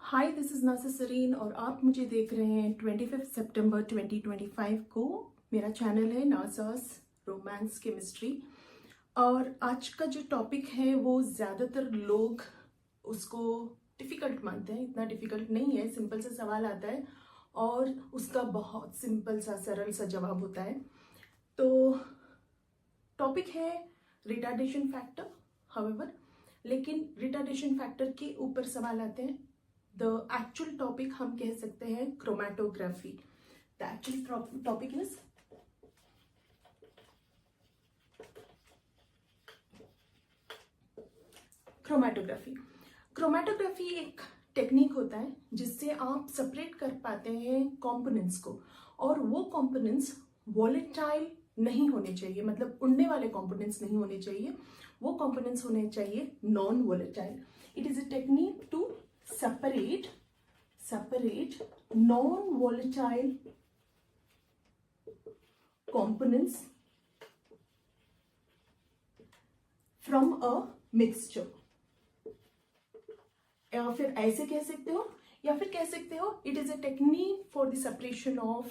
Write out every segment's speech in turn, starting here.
Hi, this is Nasir Sareen और आप मुझे देख रहे हैं 25 सितंबर 2025 को। मेरा चैनल है नासास रोमांस केमिस्ट्री। और आज का जो टॉपिक है वो ज़्यादातर लोग उसको डिफ़िकल्ट मानते हैं। इतना डिफ़िकल्ट नहीं है, सिंपल सा सवाल आता है और उसका बहुत सिंपल सा सरल सा जवाब होता है। तो टॉपिक है रिटार्डेशन फैक्टर। हाउएवर, लेकिन रिटार्डेशन फैक्टर के ऊपर सवाल आते हैं। The actual topic हम कह सकते हैं chromatography. The actual topic is chromatography. Chromatography एक टेक्निक होता है जिससे आप सेपरेट कर पाते हैं कंपोनेंट्स को, और वो कंपोनेंट्स वॉलेटाइल नहीं होने चाहिए, मतलब उड़ने वाले कंपोनेंट्स नहीं होने चाहिए। वो कंपोनेंट्स होने चाहिए non volatile. It is a technique to separate non-volatile components from a mixture। या फिर ऐसे कह सकते हो, या फिर कह सकते हो it is a technique for the separation of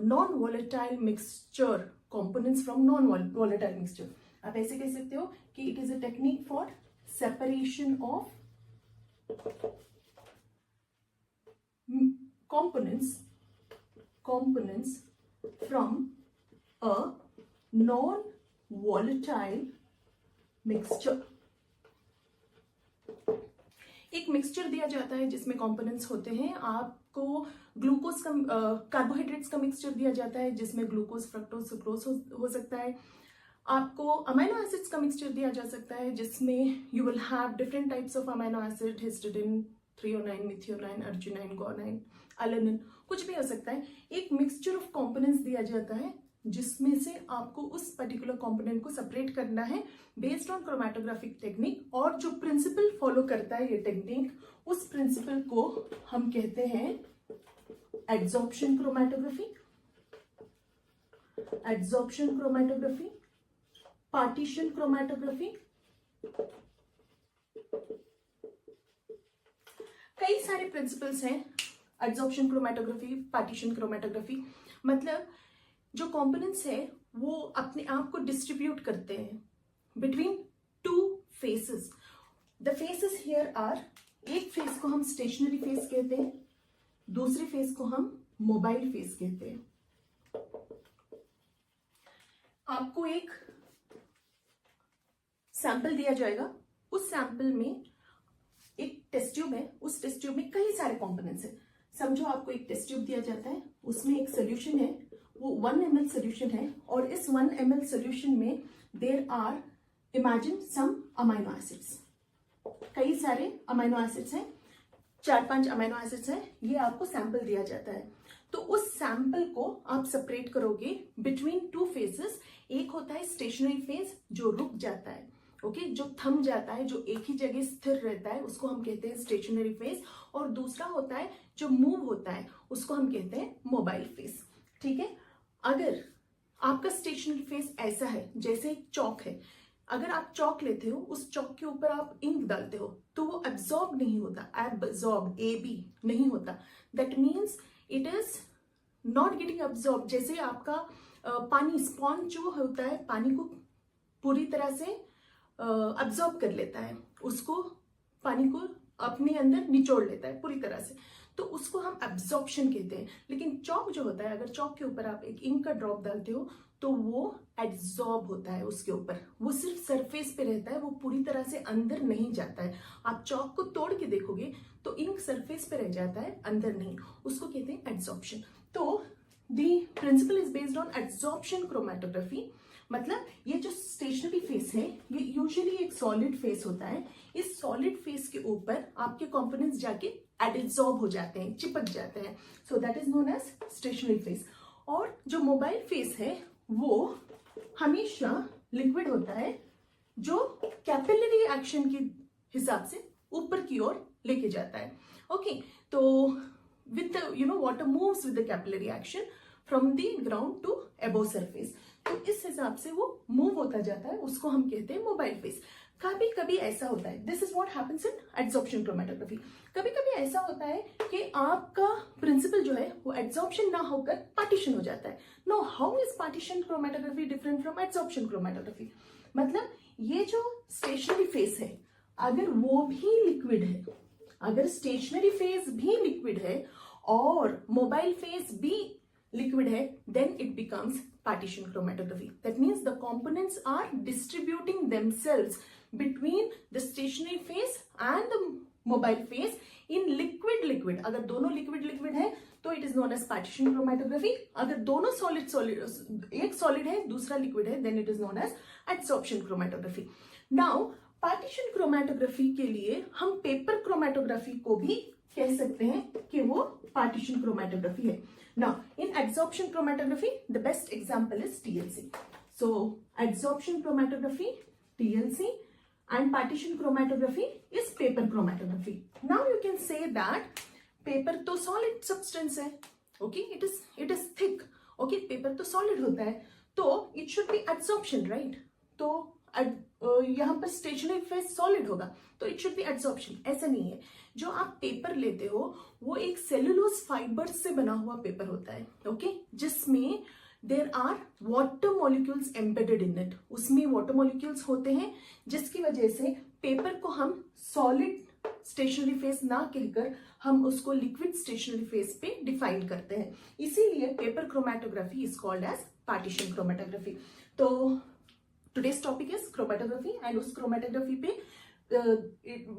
non volatile mixture components from non volatile mixture। आप ऐसे कह सकते हो कि it is a technique for separation of components from a non-volatile mixture। एक मिक्सचर दिया जाता है जिसमें कंपोनेंट्स होते हैं। आपको ग्लूकोज का कार्बोहाइड्रेट्स का मिक्सचर दिया जाता है जिसमें ग्लूकोज, फ्रक्टोज, सुक्रोज हो सकता है। आपको अमाइनो एसिड्स का मिक्सचर दिया जा सकता है जिसमें you will have different types of amino acid, histidine, threonine, methionine, arginine, guanine, alanine, कुछ भी हो सकता है। एक मिक्सचर ऑफ कंपोनेंट्स दिया जाता है जिसमें से आपको उस पर्टिकुलर कंपोनेंट को सेपरेट करना है बेस्ड ऑन क्रोमैटोग्राफिक टेक्निक। और जो प्रिंसिपल फॉलो करता है ये टेक्निक, उस प्रिंसिपल को हम कहते हैं adsorption chromatography, adsorption chromatography, partition chromatography. कई सारे प्रिंसिपल्स हैं एड्सॉर्प्शन क्रोमैटोग्राफी, पार्टीशन क्रोमैटोग्राफी। मतलब जो कंपोनेंट्स है वो अपने आप को डिस्ट्रीब्यूट करते हैं between two phases. The phases here are, एक फेस को हम स्टेशनरी फेस कहते हैं, दूसरे फेस को हम मोबाइल फेस कहते हैं। आपको एक सैंपल दिया जाएगा, उस सैंपल में एक टेस्ट ट्यूब है, उस टेस्ट ट्यूब में कई सारे कंपोनेंट्स हैं। समझो आपको एक टेस्ट ट्यूब दिया जाता है, उसमें एक सोल्यूशन है, वो 1 ml सोल्यूशन है, और इस 1 ml सोल्यूशन में there are, imagine some amino acids. कई सारे अमाइनो एसिड्स हैं, 4-5 अमाइनो एसिड्स हैं। ये आपको सैंपल दिया जाता है, तो उस सैंपल को आप सेपरेट करोगे बिटवीन टू फेसेस। एक होता है स्टेशनरी फेस जो रुक जाता है, ओके, जो थम जाता है, जो एक ही जगह स्थिर रहता है, उसको हम कहते हैं स्टेशनरी फेस। और दूसरा होता है जो मूव होता है, उसको हम कहते हैं मोबाइल फेस। ठीक है, अगर आपका स्टेशनरी फेस ऐसा है जैसे एक चौक है, अगर आप चौक लेते हो, उस चौक के ऊपर आप इंक डालते हो तो वो एब्जॉर्ब नहीं होता, एब्जॉर्ब AB नहीं होता। That means it is not getting absorb. जैसे आपका पानी, स्पॉन्ज जो होता है पानी को पूरी तरह से अब्जॉर्ब कर लेता है, उसको पानी को अपने अंदर निचोड़ लेता है पूरी तरह से, तो उसको हम एब्जॉर्प्शन कहते हैं। लेकिन चौक जो होता है, अगर चौक के ऊपर आप एक इंक का ड्रॉप डालते हो तो वो एब्जॉर्ब होता है उसके ऊपर, वो सिर्फ सरफेस पे रहता है, वो पूरी तरह से अंदर नहीं जाता है। आप चौक को तोड़ के देखोगे तो इंक सरफेस पे रह जाता है, अंदर नहीं, उसको कहते हैं एब्जॉर्प्शन। तो the principle is based on absorption chromatography. मतलब ये जो स्टेशनरी फेस है ये यूजुअली एक सॉलिड फेस होता है। इस सॉलिड फेस के ऊपर आपके कंपोनेंट्स जाके एडसॉर्ब हो जाते हैं, चिपक जाते हैं, so that is known as stationary phase. और जो मोबाइल फेस है वो हमेशा लिक्विड होता है, जो कैपिलरी एक्शन के हिसाब से ऊपर की ओर लेके जाता है। ओके, तो with the water moves with the capillary action from the ground to above surface, तो इस हिसाब से वो मूव होता जाता है, उसको हम कहते हैं मोबाइल फेस। कभी कभी ऐसा होता है, this is what happens in adsorption chromatography, कभी कभी ऐसा होता है कि आपका प्रिंसिपल जो है वो एड्सॉर्प्शन ना होकर पार्टीशन हो जाता है. No, how is partition chromatography different from adsorption chromatography? मतलब ये जो स्टेशनरी फेस है अगर वो भी लिक्विड है, अगर स्टेशनरी फेस भी लिक्विड है और मोबाइल फेस भी liquid है, then it becomes partition chromatography. That means the components are distributing themselves between the stationary phase and the mobile phase in liquid. अगर दोनों liquid है तो it is known as partition chromatography. अगर दोनों solid एक solid है दूसरा liquid है then it is known as adsorption chromatography. Now partition chromatography के लिए हम paper chromatography को भी कह सकते हैं कि वो partition chromatography है. Now, in adsorption chromatography, the best example is TLC. So, adsorption chromatography, TLC, and partition chromatography is paper chromatography. Now, you can say that paper तो solid substance है, okay? It is thick, okay? Paper तो solid होता है, तो it should be adsorption, right? तो यहाँ पर stationery phase solid होगा तो इट शुड बी एड्सॉर्प्शन. ऐसा नहीं है. जो आप पेपर लेते हो वो एक सेलुलोज फाइबर्स से बना हुआ पेपर होता है, ओके, जिसमें there are water molecules embedded in it. उसमें वाटर मॉलिक्यूल्स होते हैं जिसकी वजह से पेपर को हम सॉलिड स्टेशनरी फेस ना कहकर हम उसको लिक्विड स्टेशनरी फेस पे डिफाइन करते हैं. इसीलिए paper chromatography is called as partition chromatography. तो today's topic is chromatography and उस chromatography पे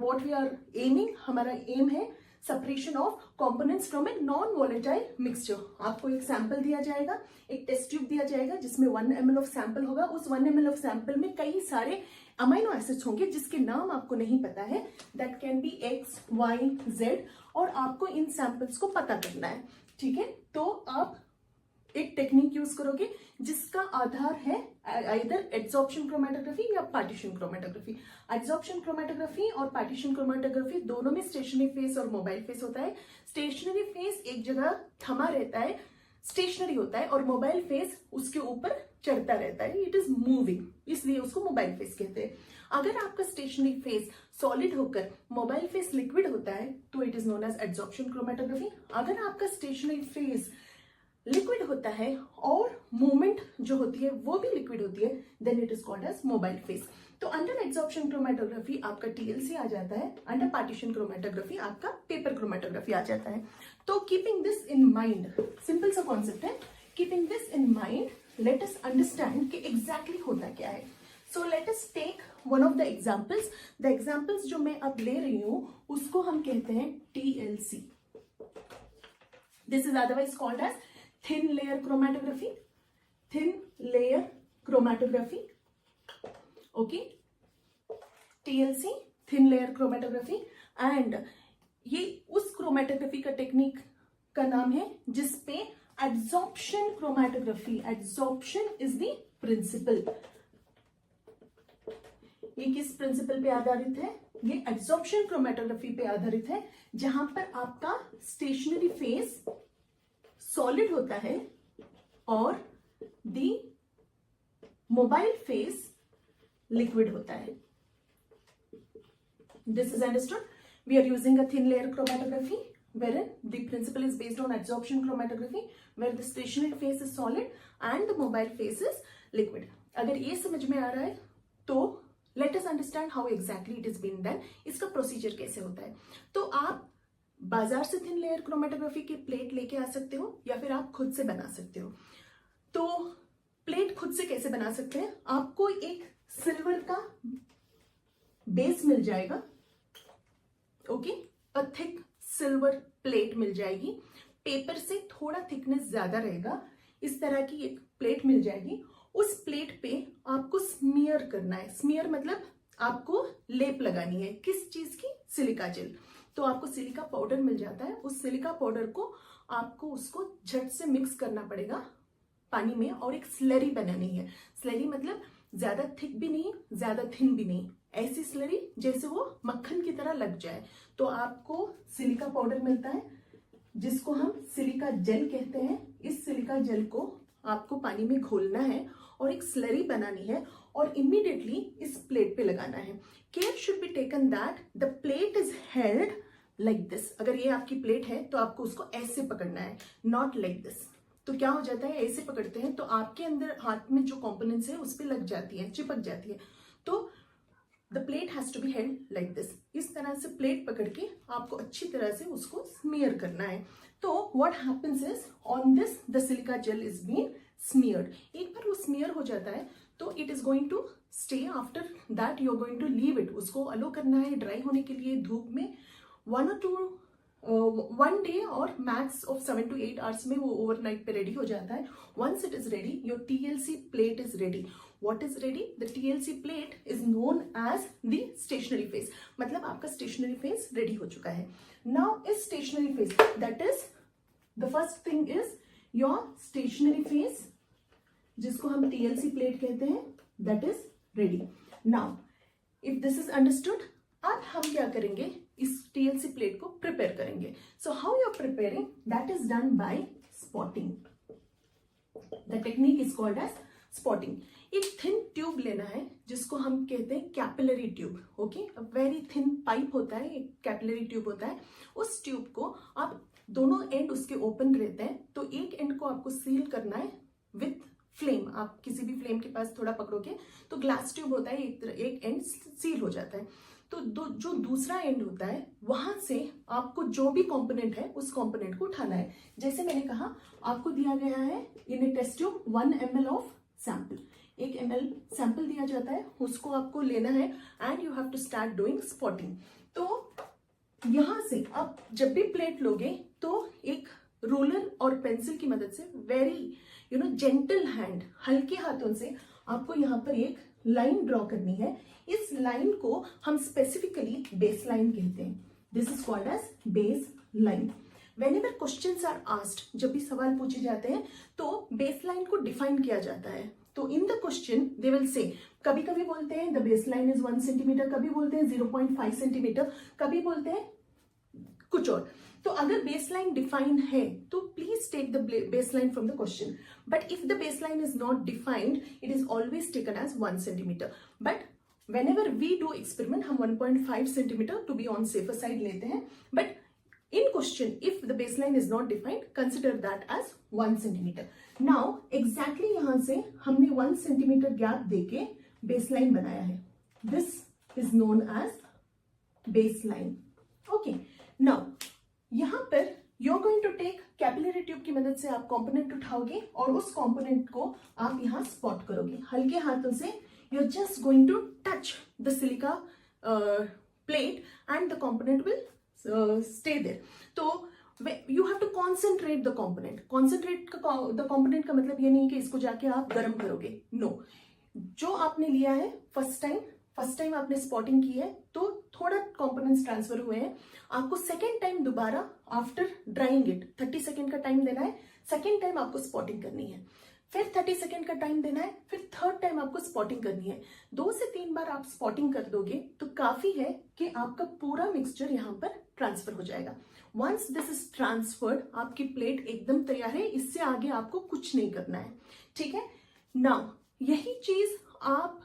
what we are aiming, हमारा aim है separation of components from a non-volatile mixture. आपको एक sample दिया जाएगा, एक test tube दिया जाएगा जिसमें 1 ml of sample होगा. उस 1 ml of sample में कई सारे अमाइनो एसिड्स होंगे जिसके नाम आपको नहीं पता है. That can be X, Y, Z और आपको इन सैंपल्स को पता करना है. ठीक है, तो आप एक टेक्निक यूज करोगे जिसका आधार है आइदर एड्सॉर्प्शन क्रोमेटोग्राफी या पार्टीशन क्रोमेटोग्राफी. एड्सॉर्प्शन क्रोमेटोग्राफी और पार्टीशन क्रोमेटोग्राफी दोनों में स्टेशनरी फेस और मोबाइल फेस होता है. स्टेशनरी फेस एक जगह थमा रहता है, स्टेशनरी होता है, और मोबाइल फेस उसके ऊपर चढ़ता रहता है, इट इज मूविंग, इसलिए उसको मोबाइल फेस कहते हैं. अगर आपका स्टेशनरी फेस सॉलिड होकर मोबाइल फेस लिक्विड होता है तो it is known as adsorption chromatography. अगर आपका स्टेशनरी फेस लिक्विड होता है और मूवमेंट जो होती है वो भी लिक्विड होती है then it is called as mobile phase. तो अंडर एड्सॉर्प्शन क्रोमेटोग्राफी आपका टीएलसी आ जाता है, अंडर पार्टीशन क्रोमेटोग्राफी आपका पेपर क्रोमेटोग्राफी आ जाता है. तो keeping this in mind, simple सा कॉन्सेप्ट है, keeping this in mind let us understand कि एग्जैक्टली होता क्या है. So let us take one of the examples. The examples जो मैं अब ले रही हूं उसको हम कहते हैं TLC. This is otherwise called as thin layer chromatography, thin layer chromatography, okay, TLC, thin layer chromatography. and ये उस chromatography का टेक्निक का नाम है जिसपे adsorption chromatography, adsorption is the principle. ये किस प्रिंसिपल पे आधारित है? ये adsorption chromatography पे आधारित है जहां पर आपका स्टेशनरी फेस सॉलिड होता है और दी मोबाइल फेस लिक्विड होता है. This is understood. We are using a thin layer chromatography wherein the principle is based on adsorption chromatography where the stationary phase is solid and the mobile phase is liquid. अगर ये समझ में आ रहा है तो let us understand how exactly it is being done. इसका procedure कैसे होता है. तो आप बाजार से थिन लेयर क्रोमेटोग्राफी की प्लेट लेके आ सकते हो या फिर आप खुद से बना सकते हो. तो प्लेट खुद से कैसे बना सकते हैं? आपको एक सिल्वर का बेस मिल जाएगा, okay, a thick silver plate मिल जाएगी, पेपर से थोड़ा थिकनेस ज्यादा रहेगा, इस तरह की एक प्लेट मिल जाएगी. उस प्लेट पे आपको स्मीयर करना है. स्मीयर मतलब आपको लेप लगानी है. किस चीज की? Silica gel. तो आपको सिलिका पाउडर मिल जाता है. उस सिलिका पाउडर को आपको उसको झट से मिक्स करना पड़ेगा पानी में और एक स्लरी बनानी है. स्लरी मतलब ज्यादा थिक भी नहीं, ज्यादा थिन भी नहीं, ऐसी स्लरी जैसे वो मक्खन की तरह लग जाए. तो आपको सिलिका पाउडर मिलता है जिसको हम सिलिका जेल कहते हैं. इस सिलिका जेल को आपको पानी में घोलना है और एक स्लरी बनानी है और इमीडिएटली इस प्लेट पे लगाना है। Care should be taken that the plate is held like this. अगर ये आपकी प्लेट है तो आपको उसको ऐसे पकड़ना है, नॉट लाइक दिस। तो क्या हो जाता है, ऐसे पकड़ते हैं तो आपके अंदर हाथ में जो कॉम्पोनेंट्स है उस पर लग जाती है, चिपक जाती है। तो the plate has to be held like this. इस तरह से प्लेट पकड़ के आपको अच्छी तरह से उसको स्मीयर करना है। तो what happens is on this the silica gel is been smeared. एक बार वो स्मीयर हो जाता है तो it is going to stay. After that you are going to leave it. उसको अलो करना है ड्राई होने के लिए धूप में 1 day और मैक्स ऑफ 7 to 8 hours में वो ओवरनाइट पे रेडी हो जाता है। Once it is ready, your TLC plate is ready. What is ready? The TLC plate is known as the stationary phase. मतलब आपका stationary phase ready हो चुका है। Now is stationary phase, that is the first thing is your stationary phase, जिसको हम TLC plate कहते हैं, that is ready. Now if this is understood, अब हम क्या करेंगे, इस TLC plate को prepare करेंगे। So how you are preparing? That is done by spotting. The technique is called as spotting. एक थिन ट्यूब लेना है जिसको हम कहते हैं capillary tube. Okay, very thin pipe होता है, एक कैपिलरी ट्यूब होता है। उस ट्यूब को आप दोनों एंड उसके ओपन रहते हैं, तो एक एंड को आपको सील करना है विथ फ्लेम। आप किसी भी फ्लेम के पास थोड़ा पकड़ोगे तो ग्लास ट्यूब होता है, एक एंड सील हो जाता है। तो जो दूसरा एंड होता है वहां से आपको जो भी कंपोनेंट है उस कंपोनेंट को उठाना है। जैसे मैंने कहा, आपको दिया गया है in a test tube 1 ml of sample. 1 ml sample दिया जाता है, उसको आपको लेना है and you have to start doing spotting. तो यहां से आप जब भी प्लेट लोगे तो एक रोलर और पेंसिल की मदद से वेरी जेंटल हैंड, हल्के हाथों से आपको यहाँ पर एक लाइन ड्रॉ करनी है। इस लाइन को हम स्पेसिफिकली बेस लाइन कहते हैं। This is called as base line. Whenever questions are asked, जब भी सवाल पूछे जाते हैं तो बेस लाइन को डिफाइन किया जाता है। तो in the question they will say, कभी कभी बोलते हैं the base line is 1 centimetre, कभी बोलते हैं 0.5 सेंटीमीटर, कभी बोलते हैं कुछ और। तो अगर बेस लाइन डिफाइंड है तो please take the base line from the question. But if the base line is not defined, it is always taken as 1 centimetre. But whenever we do experiment, हम 1.5 centimetre to be on safer side लेते हैं। But in question, if the baseline is not defined, consider that as 1 centimeter. Now exactly यहां से हमने 1 centimeter gap देके baseline बनाया है। This is known as baseline. Okay. Now यहां पर you're going to take capillary tube की मदद से आप component उठाओगे और उस component को आप यहाँ spot करोगे हल्के हाथों से। You're just going to touch the silica plate and the component will stay there. तो you have to concentrate the component. Concentrate the component का मतलब ये नहीं कि इसको जाके आप गर्म करोगे। No. जो आपने लिया है फर्स्ट टाइम आपने स्पॉटिंग की है तो थोड़ा कंपोनेंट्स ट्रांसफर हुए हैं। आपको सेकेंड टाइम दोबारा आफ्टर ड्राइंग इट 30 सेकेंड का टाइम देना है। सेकेंड टाइम आपको स्पॉटिंग करनी है, फिर 30 सेकेंड का टाइम देना है, फिर थर्ड टाइम आपको स्पॉटिंग करनी है। 2 से 3 बार आप स्पॉटिंग कर दोगे तो काफी है कि आपका पूरा मिक्सचर यहाँ पर ट्रांसफर हो जाएगा। वंस दिस इज ट्रांसफर्ड, आपकी प्लेट एकदम तैयार है, इससे आगे आपको कुछ नहीं करना है। ठीक है। नाउ यही चीज आप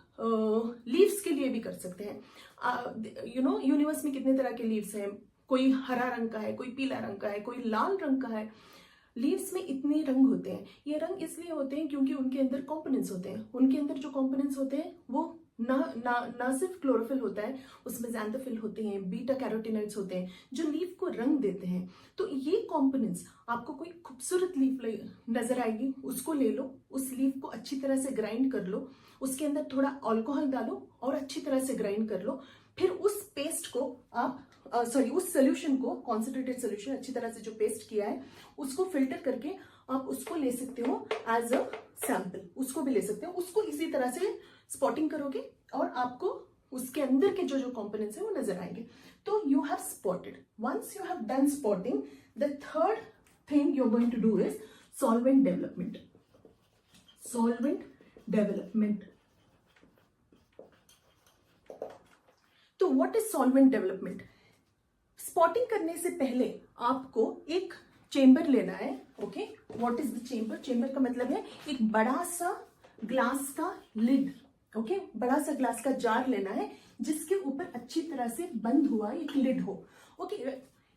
लीव्स के लिए भी कर सकते हैं। यूनिवर्स में कितने तरह के लीव्स हैं, कोई हरा रंग का है, कोई पीला रंग का है, कोई लाल रंग का है। लीव्स में इतने रंग होते हैं। ये रंग इसलिए होते हैं क्योंकि उनके अंदर कंपोनेंट्स होते हैं। उनके अंदर जो कंपोनेंट्स होते हैं वो ना सिर्फ क्लोरोफिल होता है, उसमें ज़ैंथोफिल होते हैं, बीटा कैरोटीनॉइड्स होते हैं जो लीफ को रंग देते हैं। तो ये कंपोनेंट्स, आपको कोई खूबसूरत लीफ नजर आएगी, उसको ले लो, उस लीफ को अच्छी तरह से ग्राइंड कर लो, उसके अंदर थोड़ा अल्कोहल डालो और अच्छी तरह से ग्राइंड कर लो। फिर उस पेस्ट को आप उस सोल्यूशन को, कॉन्सेंट्रेटेड सोल्यूशन, अच्छी तरह से जो पेस्ट किया है उसको फिल्टर करके आप उसको ले सकते हो एज अ सैंपल, उसको भी ले सकते हो। उसको इसी तरह से स्पॉटिंग करोगे और आपको उसके अंदर के जो कंपोनेंट्स है वो नजर आएंगे। तो you have spotted. Once you have done spotting, the third thing you are going to do is solvent development. Solvent development. तो what is solvent development? Spotting करने से पहले आपको एक चेंबर लेना है। Okay, what is the chamber? Chamber का मतलब है एक बड़ा सा ग्लास का लिड, ओके, बड़ा सा ग्लास का जार लेना है जिसके ऊपर अच्छी तरह से बंद हुआ एक लिड हो, okay.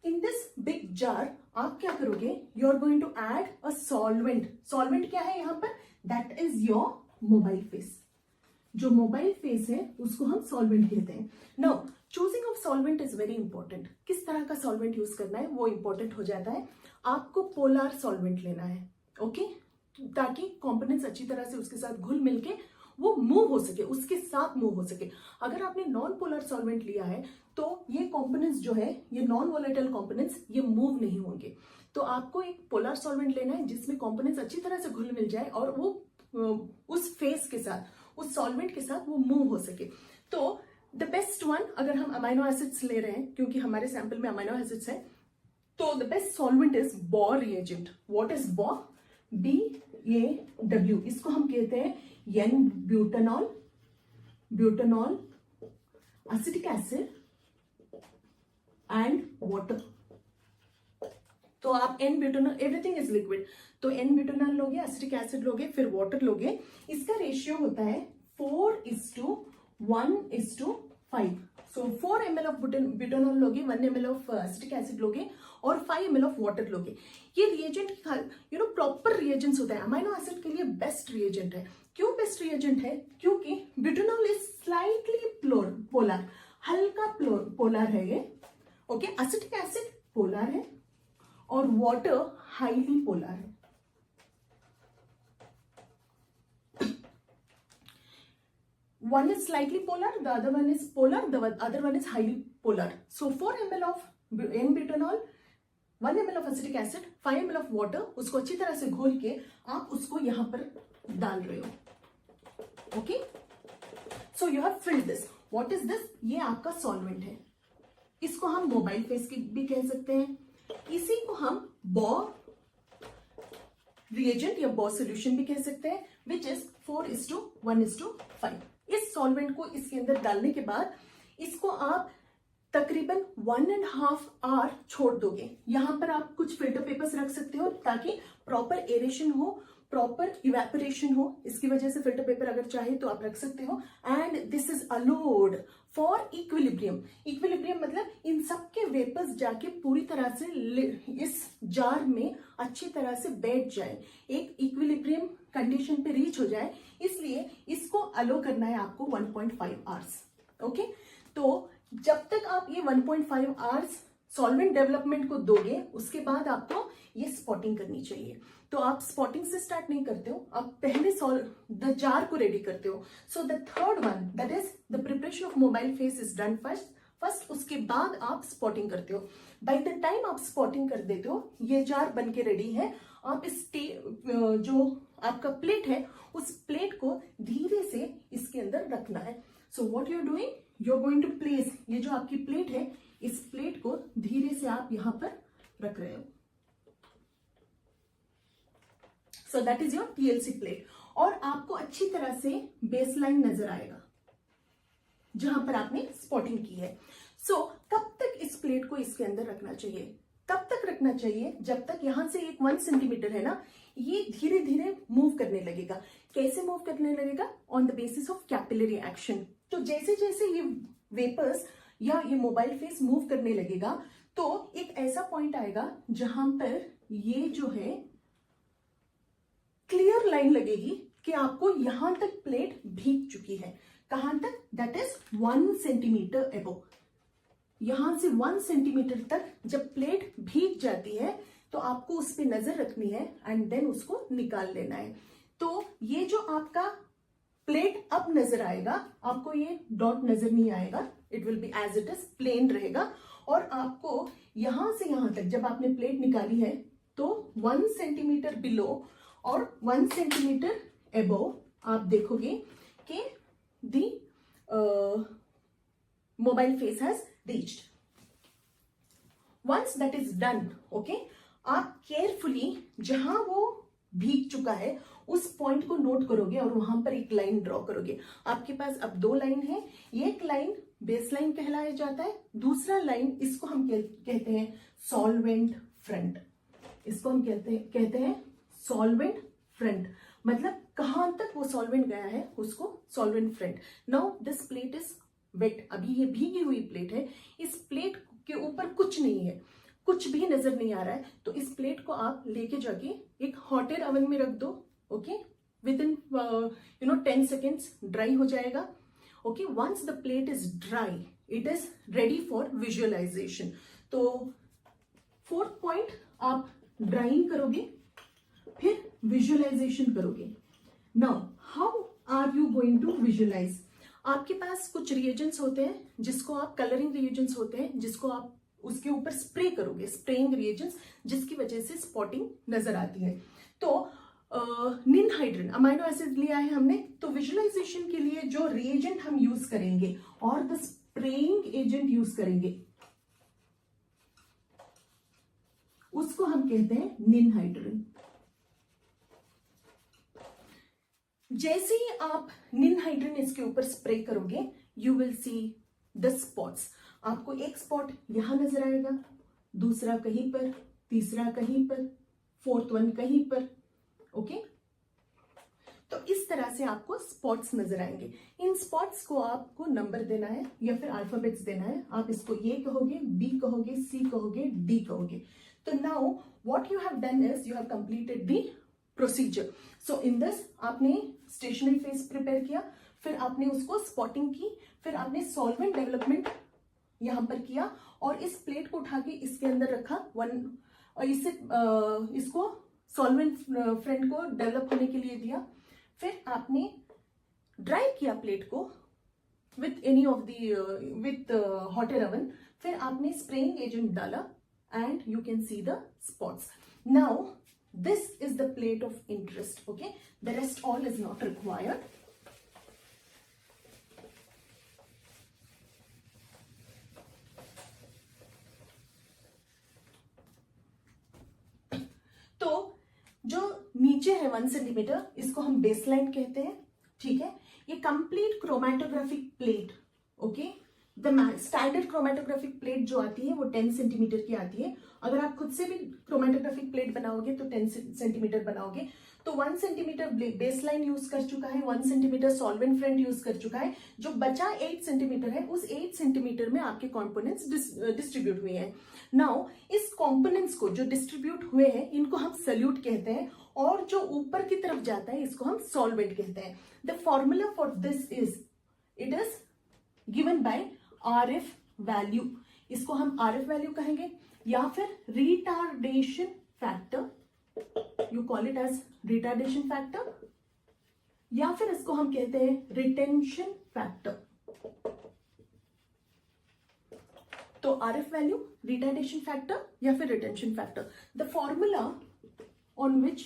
In this big jar आप क्या करोगे, you are going to add a solvent. Solvent क्या है यहाँ पर, that is your mobile phase. जो मोबाइल फेस है उसको हम सॉल्वेंट कहते हैं। Now choosing of solvent is very important. किस तरह का सॉल्वेंट यूज करना है वो इंपॉर्टेंट हो जाता है। आपको पोलर सॉल्वेंट लेना है, ओके, ताकि कंपोनेंट्स अच्छी तरह से उसके साथ घुल मिलके वो मूव हो सके, उसके साथ मूव हो सके। अगर आपने नॉन पोलर सॉल्वेंट लिया है तो ये कंपोनेंट्स जो है, ये नॉन वोलेटाइल कंपोनेंट्स, ये मूव नहीं होंगे। तो आपको एक पोलर सॉल्वेंट लेना है जिसमें कंपोनेंट्स अच्छी तरह से घुल मिल जाए और वो उस फेस के साथ, उस सॉल्वेंट के साथ वो मूव हो सके। तो द बेस्ट वन, अगर हम अमाइनो एसिड्स ले रहे हैं, क्योंकि हमारे सैंपल में अमाइनो एसिड्स है, तो the best solvent is BAW reagent. What is BAW, BAW, इसको हम कहते हैं n butanol, butanol, acetic acid and water. तो आप n butanol, everything is liquid, तो एन ब्यूटानॉल लोगे, एसिटिक एसिड लोगे, फिर वाटर लोगे। इसका रेशियो होता है 4:1:5। सो 4 ml ऑफ ब्यूटानॉल लोगे, 1 ml ऑफ एसिटिक एसिड लोगे और 5 ml ऑफ वाटर लोगे। ये रिएजेंट प्रॉपर रिएजेंट्स होता है। अमाइनो एसिड के लिए बेस्ट रिएजेंट है। क्यों बेस्ट रिएजेंट है, क्योंकि ब्यूटानॉल इज स्लाइटली पोलर, हल्का पोलर है ये, ओके। एसिटिक एसिड पोलर है और वाटर हाईली पोलर है। One is slightly polar, the other one is polar, the other one is highly polar. So 4 ml of N-butanol, 1 ml of acetic acid, 5 ml of water, उसको अच्छी तरह से घोल के आप उसको यहाँ पर डाल रहे हो, okay? So you have filled this. What is this? ये आपका सॉल्वेंट है। इसको हम मोबाइल फेस की भी कह सकते हैं। इसी को हम बॉर रिएजेंट या बॉर सोल्यूशन भी कह सकते हैं, विच इज 4:1:5। इस सॉल्वेंट को इसके अंदर डालने के बाद इसको आप तकरीबन 1.5 आवर छोड़ दोगे। यहां पर आप कुछ फिल्टर पेपर्स रख सकते हो ताकि प्रॉपर एरेशन हो, प्रॉपर इवेपोरेशन हो। इसकी वजह से फिल्टर पेपर अगर चाहे तो आप रख सकते हो। And this is allowed for equilibrium. Equilibrium मतलब इन सब के वेपर्स जाके पूरी तरह से इस जार में अच्छी तरह से बैठ जाए, एक इक्विलिब्रियम कंडीशन पे रीच हो जाए, इसलिए इसको अलो करना है आपको 1.5 आवर्स, ओके। तो जब तक आप ये 1.5 आवर्स सॉल्वेंट डेवलपमेंट को दोगे, उसके बाद आपको ये स्पॉटिंग करनी चाहिए। तो आप स्पॉटिंग से स्टार्ट नहीं करते हो, आप पहले द जार को रेडी करते हो। So the third one, that is the preparation of mobile face is done first, उसके बाद आप स्पॉटिंग करते हो। बाय द टाइम आप स्पॉटिंग कर देते हो, ये जार बन के रेडी है। आप इस जो आपका प्लेट है, उस प्लेट को धीरे से इसके अंदर रखना है। So what you are doing, you are going to place, ये जो आपकी प्लेट है, इस प्लेट को धीरे से आप यहां पर रख रहे हो। सो that is your TLC plate. और आपको अच्छी तरह से बेसलाइन नजर आएगा जहां पर आपने स्पॉटिंग की है। सो कब तक इस प्लेट को इसके अंदर रखना चाहिए, तब तक रखना चाहिए जब तक यहां से एक 1 सेंटीमीटर है ना, ये धीरे धीरे मूव करने लगेगा। कैसे मूव करने लगेगा, on the basis of capillary action. तो जैसे जैसे ये वेपर्स या ये मोबाइल फेस मूव करने लगेगा, तो एक ऐसा पॉइंट आएगा जहां पर ये जो है क्लियर लाइन लगेगी कि आपको यहां तक प्लेट भीग चुकी है। कहां तक, दैट इज 1 सेंटीमीटर एबो। यहां से 1 सेंटीमीटर तक जब प्लेट भीग जाती है तो आपको उस पर नजर रखनी है एंड देन उसको निकाल लेना है। तो ये जो आपका प्लेट अब नजर आएगा, आपको ये डॉट नजर नहीं आएगा, it will be as it is, plain रहेगा। और आपको यहां से यहां तक जब आपने प्लेट निकाली है तो 1 सेंटीमीटर बिलो और 1 सेंटीमीटर एबोव आप देखोगे कि the mobile phase has reached. Once that is done, okay, आप केयरफुली जहां वो भीग चुका है उस पॉइंट को नोट करोगे और वहां पर एक लाइन ड्रॉ करोगे। आपके पास अब 2 लाइन है। एक लाइन बेस लाइन कहलाया जाता है, दूसरा लाइन इसको हम कहते हैं सॉल्वेंट फ्रंट। इसको हम कहते हैं सॉल्वेंट फ्रंट, मतलब कहां तक वो सॉल्वेंट गया है उसको solvent front. Now this plate is wet, अभी ये भीगी हुई प्लेट है, इस प्लेट के ऊपर कुछ नहीं है, कुछ भी नजर नहीं आ रहा है, तो इस प्लेट को आप लेके जाके एक हॉट एयर ओवन में रख दो। Okay, within 10 seconds dry हो जाएगा। Okay, once the plate is dry it is ready for visualisation. तो 4th पॉइंट, आप ड्राइंग करोगे फिर विजुअलाइजेशन करोगे। Now how are you going to visualise? आपके पास कुछ रिएजेंट्स होते हैं जिसको आप कलरिंग रिएजेंट्स होते हैं जिसको आप उसके ऊपर स्प्रे करोगे, स्प्रेइंग रिएजेंट्स, जिसकी वजह से स्पॉटिंग नजर आती है। तो निनहाइड्रिन अमाइनो एसिड लिया है हमने, तो विजुअलाइजेशन के लिए जो रिएजेंट हम यूज करेंगे और द स्प्रेइंग एजेंट यूज करेंगे उसको हम कहते हैं निनहाइड्रिन। जैसे ही आप निनहाइड्रिन इसके ऊपर स्प्रे करोगे you will see the spots. आपको एक स्पॉट यहां नजर आएगा, दूसरा कहीं पर, तीसरा कहीं पर, 4th वन कहीं पर। ओके, तो इस तरह से आपको स्पॉट्स नजर आएंगे। इन स्पॉट्स को आपको नंबर देना है या फिर अल्फाबेट्स देना है। आप इसको ए कहोगे, बी कहोगे, सी कहोगे, डी कहोगे। तो now what you have done is you have completed the procedure. So in this आपने स्टेशनरी फेस प्रिपेयर किया, फिर आपने उसको स्पॉटिंग की, फिर आपने सॉल्वेंट डेवलपमेंट यहां पर किया और इस प्लेट को उठा के इसके अंदर रखा और इसको सॉल्वेंट फ्रंट को डेवलप होने के लिए दिया। फिर आपने ड्राई किया प्लेट को with any of the with hot air oven, फिर आपने स्प्रेइंग एजेंट डाला and you can see the spots. Now this is the plate of interest. Okay, the rest all is not required. तो जो नीचे है 1 centimetre, इसको हम baseline कहते हैं। ठीक है, ये complete chromatographic plate. Okay, the standard chromatographic plate जो आती है वो 10 सेंटीमीटर की आती है। अगर आप खुद से भी क्रोमेटोग्राफिक प्लेट बनाओगे तो 10 सेंटीमीटर बनाओगे। तो 1 सेंटीमीटर बेसलाइन यूज कर चुका है, 1 सेंटीमीटर सॉल्वेंट फ्रंट यूज कर चुका है। जो बचा 8 सेंटीमीटर है, उस 8 सेंटीमीटर में आपके कंपोनेंट्स डिस्ट्रीब्यूट हुए हैं। नाउ इस कंपोनेंट्स को जो डिस्ट्रीब्यूट हुए हैं इनको हम सल्यूट कहते हैं, और जो ऊपर की तरफ जाता है इसको हम सॉल्वेंट कहते हैं। The formula for this is, it is given by RF value. इसको हम RF वैल्यू कहेंगे या फिर retardation factor, you call it as retardation factor, या फिर इसको हम कहते हैं रिटेंशन फैक्टर। तो RF वैल्यू, रिटार्डेशन फैक्टर या फिर retention factor. The formula on which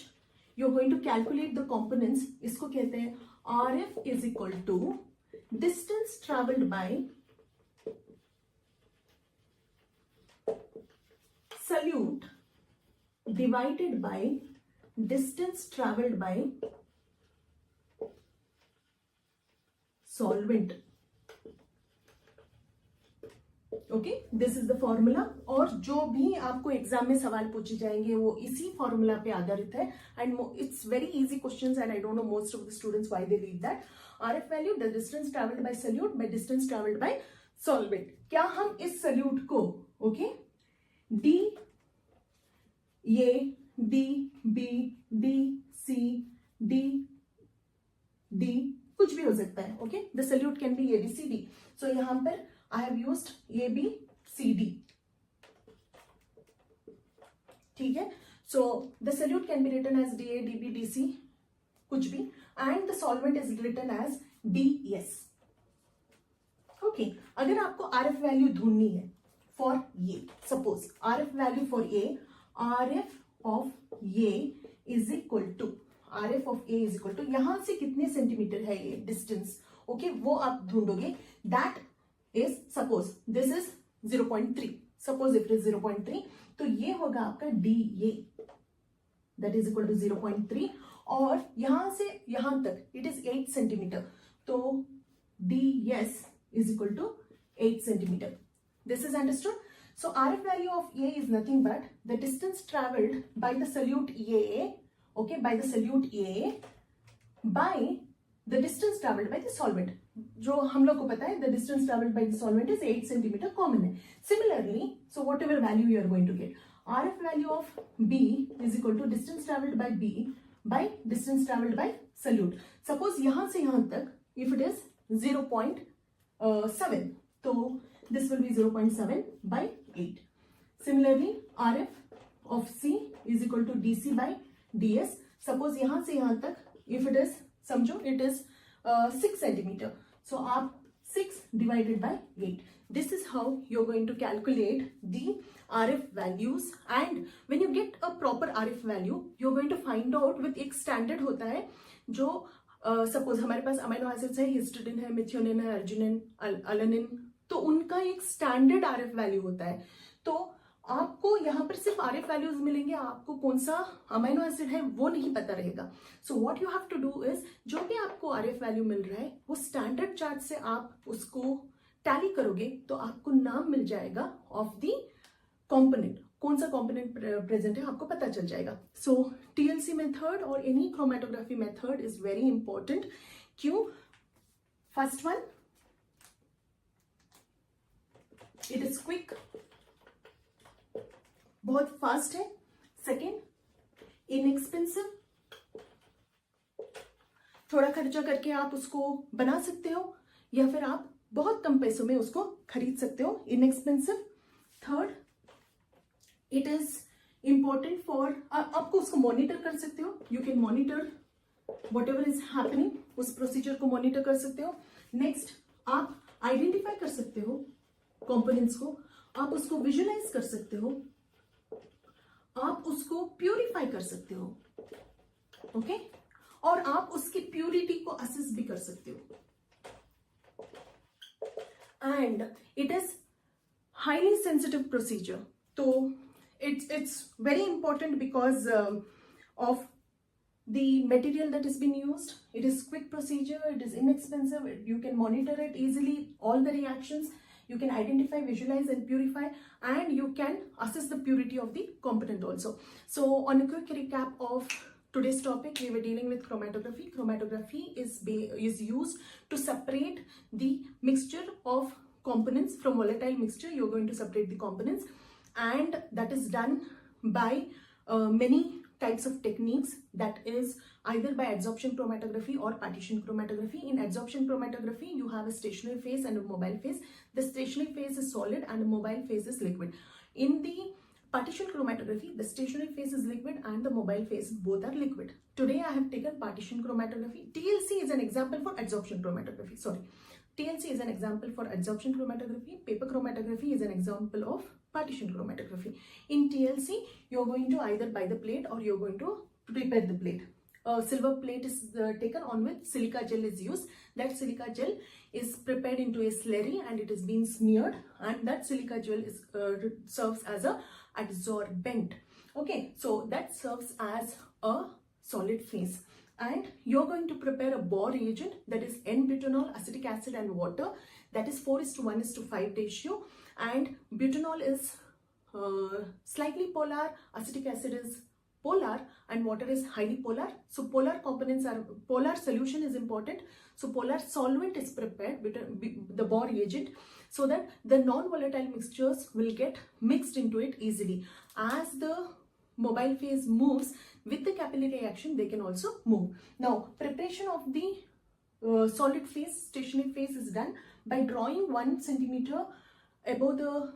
you are going to calculate the components, इसको कहते हैं RF is equal to distance travelled by solute divided by distance traveled by solvent. Okay, this is the formula. और जो भी आपको exam में सवाल पूछे जाएंगे वो इसी फॉर्मूला पे आधारित है, and it's very easy questions and I don't know most of the students why they leave that. RF value, the distance travelled by solute by distance travelled by solvent. क्या हम इस सल्यूट को, okay, D, A, B, B, D, C, D, D, कुछ भी हो सकता है। Okay, the solute can be A B C D. So यहां पर I have used A B C D. ठीक है, so the solute can be written as D A, D B, D C, कुछ भी, and the solvent is written as D S. Okay, अगर आपको RF value ढूंढनी है for ये, suppose RF value for A, RF of A is equal to, RF of A is equal to, यहां से कितने सेंटीमीटर है ये डिस्टेंस, ओके, वो आप ढूंढोगे। That is, suppose this is 0.3, suppose it is 0.3, तो ये होगा आपका DA, that is equal to 0.3, और यहां से यहां तक इट इज 8 सेंटीमीटर, तो DS is equal to 8 centimeter. This is understood. So RF value of A is nothing but the distance traveled by the solute A, okay, by the solute A by the distance traveled by the solvent. जो हम लोग को पता है, the distance traveled by the solvent is 8 centimeter common है. Similarly, so whatever value you are going to get, RF value of B is equal to distance traveled by B by distance traveled by solute. Suppose यहाँ से यहाँ तक, if it is 0.7, तो this will be 0.7 by 8. Similarly, RF of C is equal to DC by DS. Suppose यहाँ से यहाँ तक, if it is, समझो it is 6 centimeter. So आप 6 divided by 8. This is how you're going to calculate the RF values, and when you get a proper RF value, you're going to find out with एक standard होता है जो suppose हमारे पास amino acids है, histidine है, methionine है, arginine, अलेनिन, तो उनका एक स्टैंडर्ड आरएफ वैल्यू होता है. तो आपको यहाँ पर सिर्फ आरएफ वैल्यूज मिलेंगे, आपको कौन सा अमीनो एसिड है वो नहीं पता रहेगा. So what you have to do is, जो भी आपको आरएफ वैल्यू मिल रहा है वो स्टैंडर्ड चार्ट से आप उसको टैली करोगे तो आपको नाम मिल जाएगा ऑफ द कॉम्पोनेंट, कौन सा कॉम्पोनेंट प्रेजेंट है आपको पता चल जाएगा. सो टीएलसी मेथड और any chromatography method is very important. क्यों? First one, it is quick, बहुत फास्ट है. सेकेंड, इनएक्सपेंसिव, थोड़ा खर्चा करके आप उसको बना सकते हो या फिर आप बहुत कम पैसों में उसको खरीद सकते हो. Inexpensive. Third, it is important for, आपको उसको मॉनिटर कर सकते हो. You can monitor what ever is happening, उस प्रोसीजर को मॉनिटर कर सकते हो. नेक्स्ट, आप आइडेंटिफाई कर सकते हो कंपोनेंट्स को, आप उसको विजुअलाइज कर सकते हो, आप उसको प्यूरिफाई कर सकते हो. ओके और आप उसकी प्यूरिटी को असेस भी कर सकते हो. And it is highly sensitive procedure. तो it's very important because of the material that is being used. It is quick procedure, it is inexpensive, you can monitor it easily, all the reactions, you can identify, visualize and purify, and you can assess the purity of the component also. So on a quick recap of today's topic, we were dealing with chromatography. Chromatography is used to separate the mixture of components from volatile mixture. You're going to separate the components, and that is done by many types of techniques. That is either by adsorption chromatography or partition chromatography. In adsorption chromatography, you have a stationary phase and a mobile phase. The stationary phase is solid and the mobile phase is liquid. In the partition chromatography, the stationary phase is liquid and the mobile phase, both are liquid. Today I have taken partition chromatography. TLC is an example for adsorption chromatography. TLC is an example for adsorption chromatography. Paper chromatography is an example of partition chromatography. In TLC, you're going to either buy the plate or you're going to prepare the plate. Silver plate is taken, on which silica gel is used. That silica gel is prepared into a slurry and it is being smeared, and that silica gel is serves as a adsorbent. Okay, so that serves as a solid phase. And you're going to prepare a Bohr reagent, that is N-butanol, acetic acid and water. That is 4:1:5 ratio. And butanol is slightly polar, acetic acid is polar, and water is highly polar. So polar components are, polar solution is important. So polar solvent is prepared with the Bohr reagent, so that the non-volatile mixtures will get mixed into it easily. As the mobile phase moves with the capillary action, they can also move. Now preparation of the solid phase, stationary phase, is done by drawing 1 centimeter above the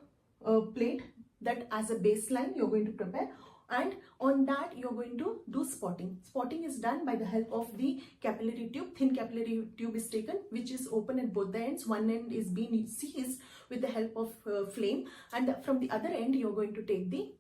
plate, that as a baseline you're going to prepare, and on that you're going to do spotting. Spotting is done by the help of the capillary tube. Thin capillary tube is taken, which is open at both the ends. One end is being seized with the help of flame, and from the other end you're going to take the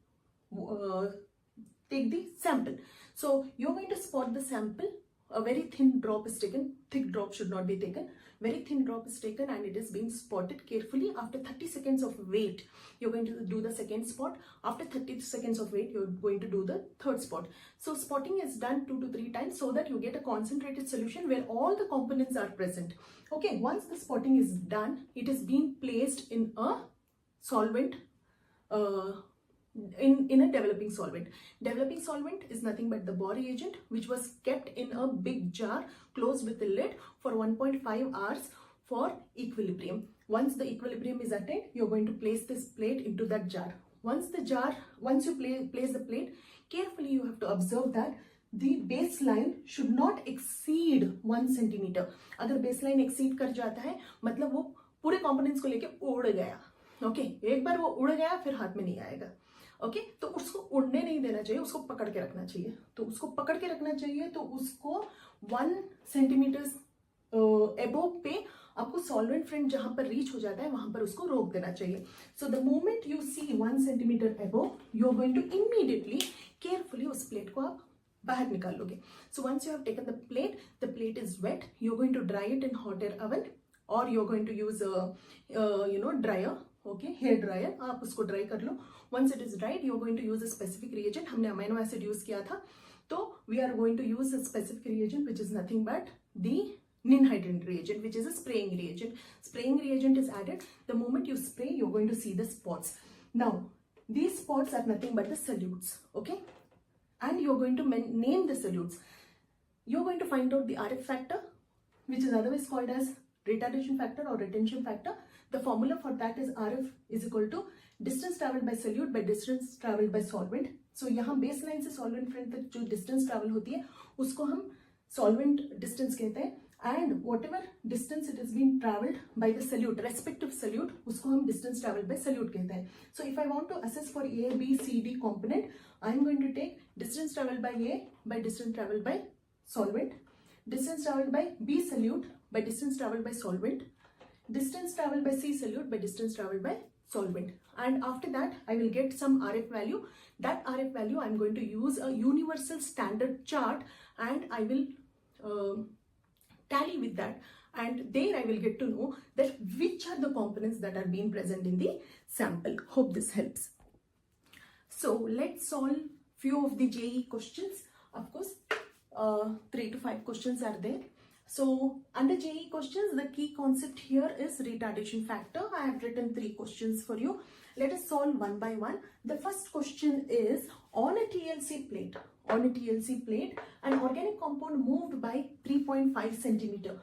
sample. So you're going to spot the sample. A very thin drop is taken. Thick drop should not be taken. Very thin drop is taken and it is being spotted carefully. After 30 seconds of wait, you're going to do the second spot. After 30 seconds of wait, you're going to do the third spot. So spotting is done 2 to 3 times so that you get a concentrated solution where all the components are present. Okay, once the spotting is done, it is being placed in a solvent in a developing solvent. Developing solvent is nothing but the Bohr reagent, which was kept in a big jar closed with a lid for 1.5 hours for equilibrium. Once the equilibrium is attained, you're going to place this plate into that jar. Once you place the plate, carefully you have to observe that the baseline should not exceed 1 centimeter. अगर baseline exceed कर जाता है, मतलब वो पूरे components को लेके उड़ गया. Okay, एक बार वो उड़ गया फिर हाथ में नहीं आएगा. ओके तो उसको उड़ने नहीं देना चाहिए, उसको पकड़ के रखना चाहिए. तो उसको पकड़ के रखना चाहिए, तो उसको 1 सेंटीमीटर एबोव पे आपको सॉल्वेंट फ्रेंड जहां पर रीच हो जाता है वहां पर उसको रोक देना चाहिए. So the moment you see 1 centimetre above, you are going to immediately carefully उस प्लेट को आप बाहर निकाल लोगे. So once you have taken the plate is wet, you are going to dry it in hot air oven, और you are going to use dryer. Okay, hair dryer, आप उसको dry कर लो. Once it is dried, you are going to use a specific reagent. हमने amino acid use किया था, तो we are going to use a specific reagent which is nothing but the ninhydrin reagent, which is a spraying reagent. Spraying reagent is added. The moment you spray, you're going to see the spots. Now, these spots are nothing but the solutes, okay? And you're going to name the solutes. You're going to find out the RF factor, which is otherwise called as retardation factor or retention factor. The formula for that is RF is equal to distance traveled by solute by distance traveled by solvent. So यहाँ baseline से solvent friend तक जो distance travel होती है उसको हम solvent distance कहते हैं. And whatever distance it has been traveled by the solute, respective solute, उसको हम distance traveled by solute कहते हैं. So if I want to assess for A, B, C, D component, I am going to take distance traveled by A by distance traveled by solvent, distance traveled by B solute by distance traveled by solvent, distance traveled by C solute by distance traveled by solvent. And after that, I will get some RF value. That RF value I am going to use a universal standard chart, and I will tally with that, and there I will get to know that which are the components that are being present in the sample. Hope this helps. So let's solve few of the JEE questions. Of course, 3 to 5 questions are there. So under JEE questions, the key concept here is retardation factor. I have written 3 questions for you. Let us solve one by one. The first question is, on a TLC plate, an organic compound moved by 3.5 centimeter.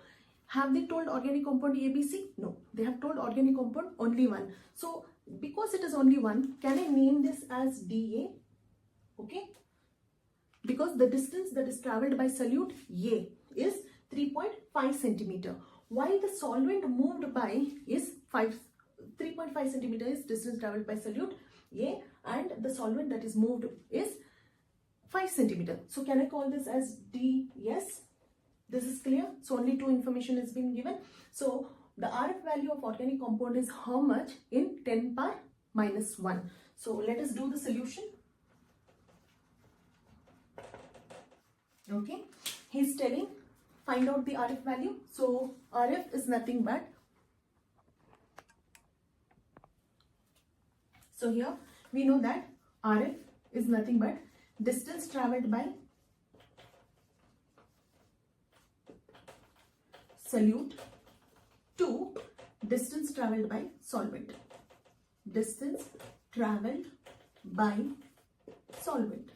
Have they told organic compound ABC? No, they have told organic compound only one. So because it is only one, can I name this as DA? Okay, because the distance that is traveled by solute A is 3.5 centimeter. While the solvent moved by is 3.5 centimeter is distance traveled by solute A, and the solvent that is moved is 5 centimeter. So can I call this as D? Yes. This is clear. So only 2 information has been given. So the RF value of organic compound is how much in 10 power minus 1. So let us do the solution. Okay. He's telling find out the RF value. So RF is nothing but, so here we know that RF is nothing but distance traveled by solute to distance traveled by solvent. Distance traveled by solvent.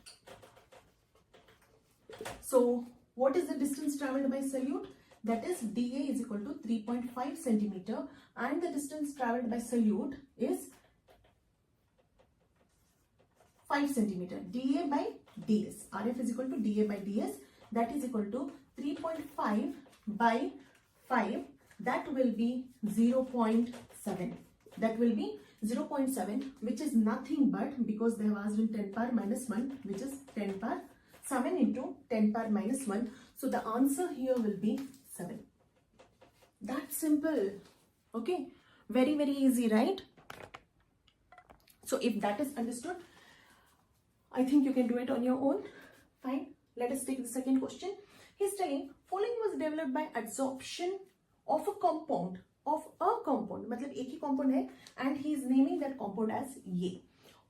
So what is the distance traveled by solute? That is dA is equal to 3.5 centimeter, and the distance traveled by solute is 5 centimeter. dA by ds. RF is equal to dA by ds. That is equal to 3.5 by 5. That will be 0.7. That will be 0.7, which is nothing but, because they have asked in 10 power minus 1, which is 10 power 7 into 10 power minus 1. So the answer here will be 7. That's simple. Okay. Very, very easy, right? So if that is understood, I think you can do it on your own. Fine. Let us take the second question. He's telling following was developed by adsorption of a compound. मतलब एक ही compound है, and he is naming that compound as A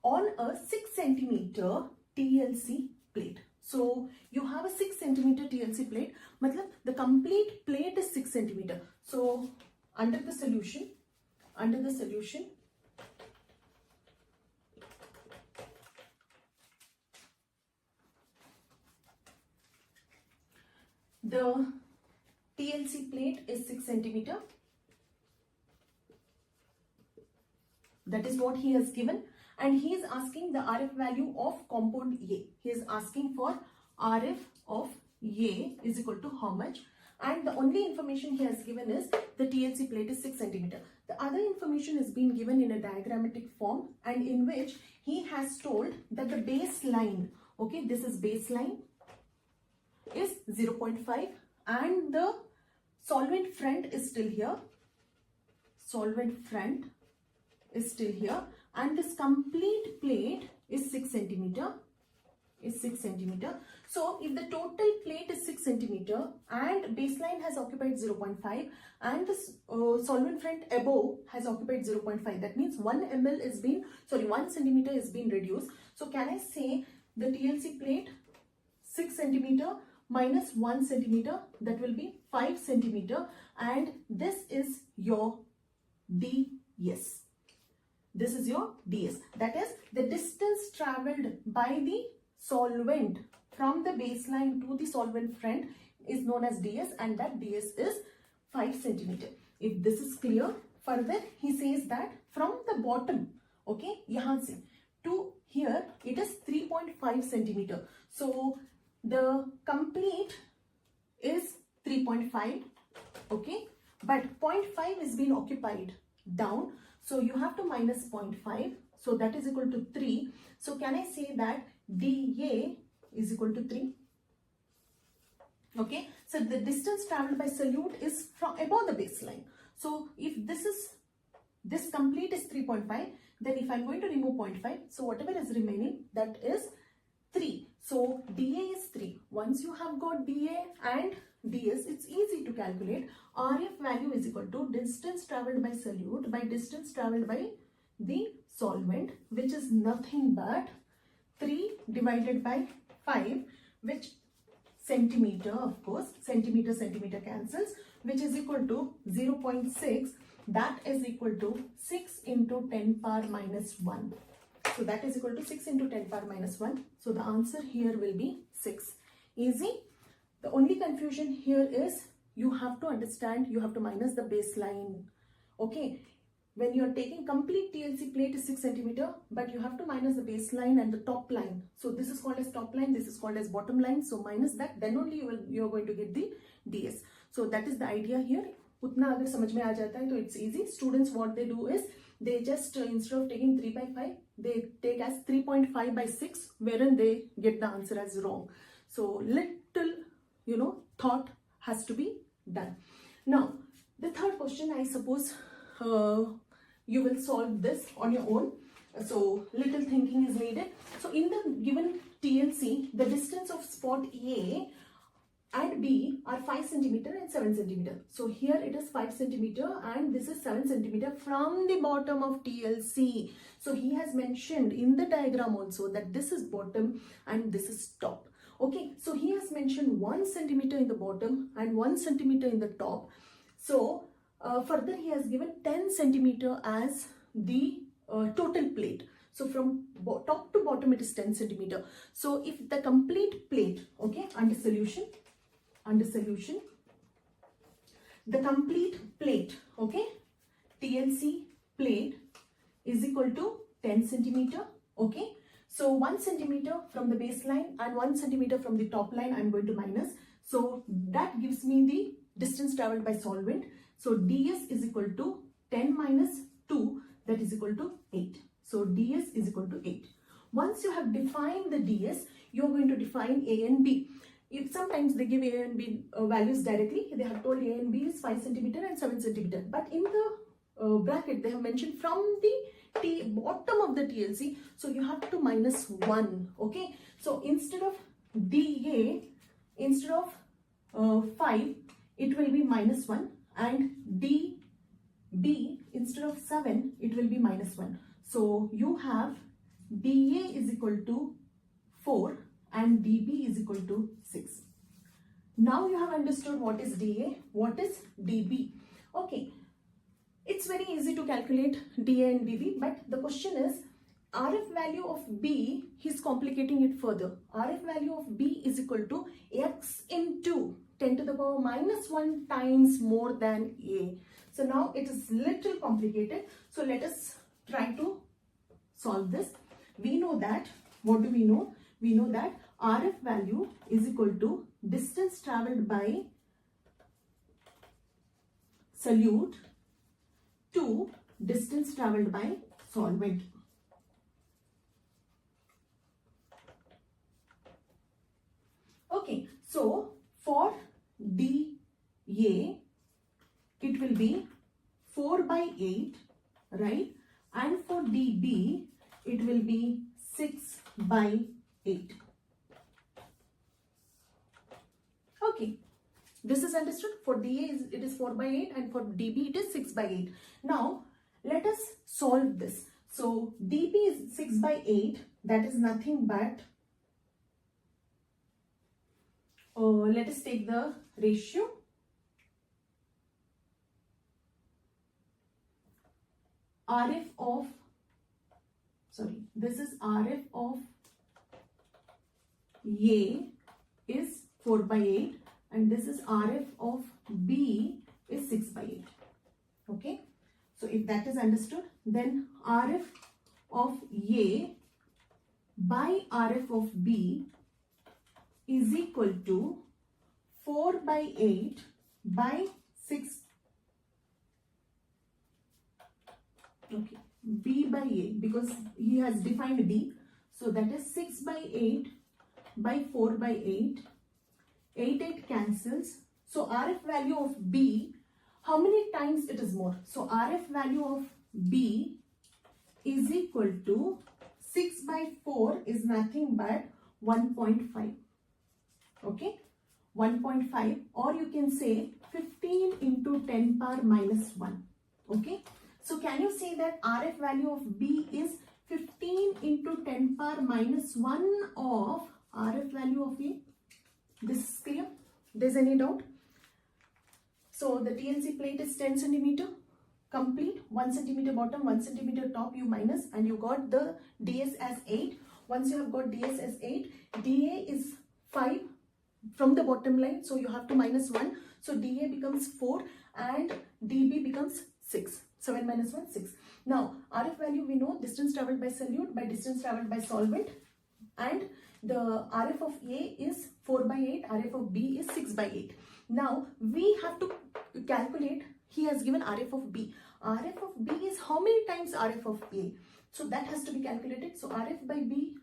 on a 6 centimeter TLC plate. So you have a 6 centimeter TLC plate. मतलब the complete plate is 6 centimeter. So under the solution, the TLC plate is 6 centimeter. That is what he has given, and he is asking the RF value of compound A. He is asking for RF of A is equal to how much, and the only information he has given is the TLC plate is 6 centimeter. The other information is being given in a diagrammatic form, and in which he has told that the baseline, okay, this is baseline, is 0.5 and the solvent front is still here. Solvent front is still here, and this complete plate is 6 centimeter. So if the total plate is 6 centimeter and baseline has occupied 0.5 and the solvent front above has occupied 0.5, that means 1 centimeter is being reduced. So can I say the TLC plate 6 centimeter minus 1 centimeter, that will be 5 centimeter, and this is your DS. This is your DS. That is the distance traveled by the solvent from the baseline to the solvent front is known as DS, and that DS is 5 centimeter. If this is clear, further he says that from the bottom, okay, yahan se to here it is 3.5 centimeter. So the complete is 3.5, okay, but 0.5 is being occupied down. So you have to minus 0.5. So that is equal to 3. So can I say that dA is equal to 3? Okay. So the distance traveled by solute is from above the baseline. So if this complete is 3.5, then if I'm going to remove 0.5, so whatever is remaining, that is 3. So dA is 3. Once you have got dA and DS, it's easy to calculate. RF value is equal to distance traveled by solute by distance traveled by the solvent, which is nothing but 3 divided by 5, which centimeter, of course, centimeter cancels, which is equal to 0.6. That is equal to 6 into 10 power minus 1. So that is equal to 6 into 10 power minus 1. So the answer here will be 6. Easy. The only confusion here is you have to understand, you have to minus the baseline. Okay. When you are taking complete TLC plate is 6 centimeter, but you have to minus the baseline and the top line. So this is called as top line, this is called as bottom line. So minus that, then only you are going to get the DS. So that is the idea here. Utna agar samajh mein aa jata hai, so it's easy. Students, what they do is they just instead of taking 3 by 5, they take as 3.5 by 6, wherein they get the answer as wrong. So little, thought has to be done. Now, the third question, I suppose you will solve this on your own. So little thinking is needed. So in the given TLC, the distance of spot A and B are 5 centimeter and 7 centimeter. So here it is 5 centimeter and this is 7 centimeter from the bottom of TLC. So he has mentioned in the diagram also that this is bottom and this is top. Okay, so he has mentioned 1 centimeter in the bottom and 1 centimeter in the top. So further he has given 10 centimeter as the total plate. So from top to bottom it is 10 centimeter. So if the complete plate, okay, under solution, the complete plate, okay, TLC plate is equal to 10 centimeter, okay. So 1 centimeter from the baseline and 1 centimeter from the top line I'm going to minus. So that gives me the distance traveled by solvent. So DS is equal to 10 minus 2, that is equal to 8. So DS is equal to 8. Once you have defined the DS, you are going to define A and B. If sometimes they give A and B values directly, they have told A and B is 5 centimeter and 7 centimeter. But in the bracket, they have mentioned from the bottom of the TLC. So you have to minus 1. Okay. So instead of DA, instead of 5, it will be minus 1. And DB, instead of 7, it will be minus 1. So you have DA is equal to 4 and DB is equal to 6. Now you have understood what is DA, what is DB. Okay, it's very easy to calculate DA and DB, but the question is RF value of B, he's complicating it further. RF value of B is equal to X into 10 to the power minus 1 times more than A. So now it is little complicated. So let us try to solve this. We know that, what do we know? We know that RF value is equal to distance traveled by solute to distance traveled by solvent. Okay, so for dA, it will be 4 by 8, right? And for dB, it will be 6 by 8. Okay, this is understood. For dA, it is 4 by 8 and for dB, it is 6 by 8. Now, let us solve this. So, dB is 6 by 8. That is nothing but, let us take the ratio. This is RF of A is 4 by 8 and this is RF of B is 6 by 8. Okay. So if that is understood, then RF of A by RF of B is equal to 4 by 8 by 6. Okay, B by A, because he has defined B. So that is 6 by 8 by 4 by 8. 8 cancels. So RF value of B, how many times it is more? So RF value of B is equal to 6 by 4 is nothing but 1.5. Okay, 1.5, or you can say 15 into 10 power minus 1. Okay, so can you say that RF value of B is 15 into 10 power minus 1 of RF value of A? This is clear? There's any doubt? So the TLC plate is 10 centimeter complete, 1 centimeter bottom, 1 centimeter top, you minus, and you got the DS as 8. Once you have got DS as 8, DA is 5 from the bottom line, so you have to minus 1. So DA becomes 4 and DB becomes 6. 7 minus 1, 6. Now RF value we know, distance traveled by solute by distance traveled by solvent, and the RF of A is 4 by 8, RF of B is 6 by 8. Now we have to calculate, he has given RF of B. RF of B is how many times RF of A? So that has to be calculated. So RF by B,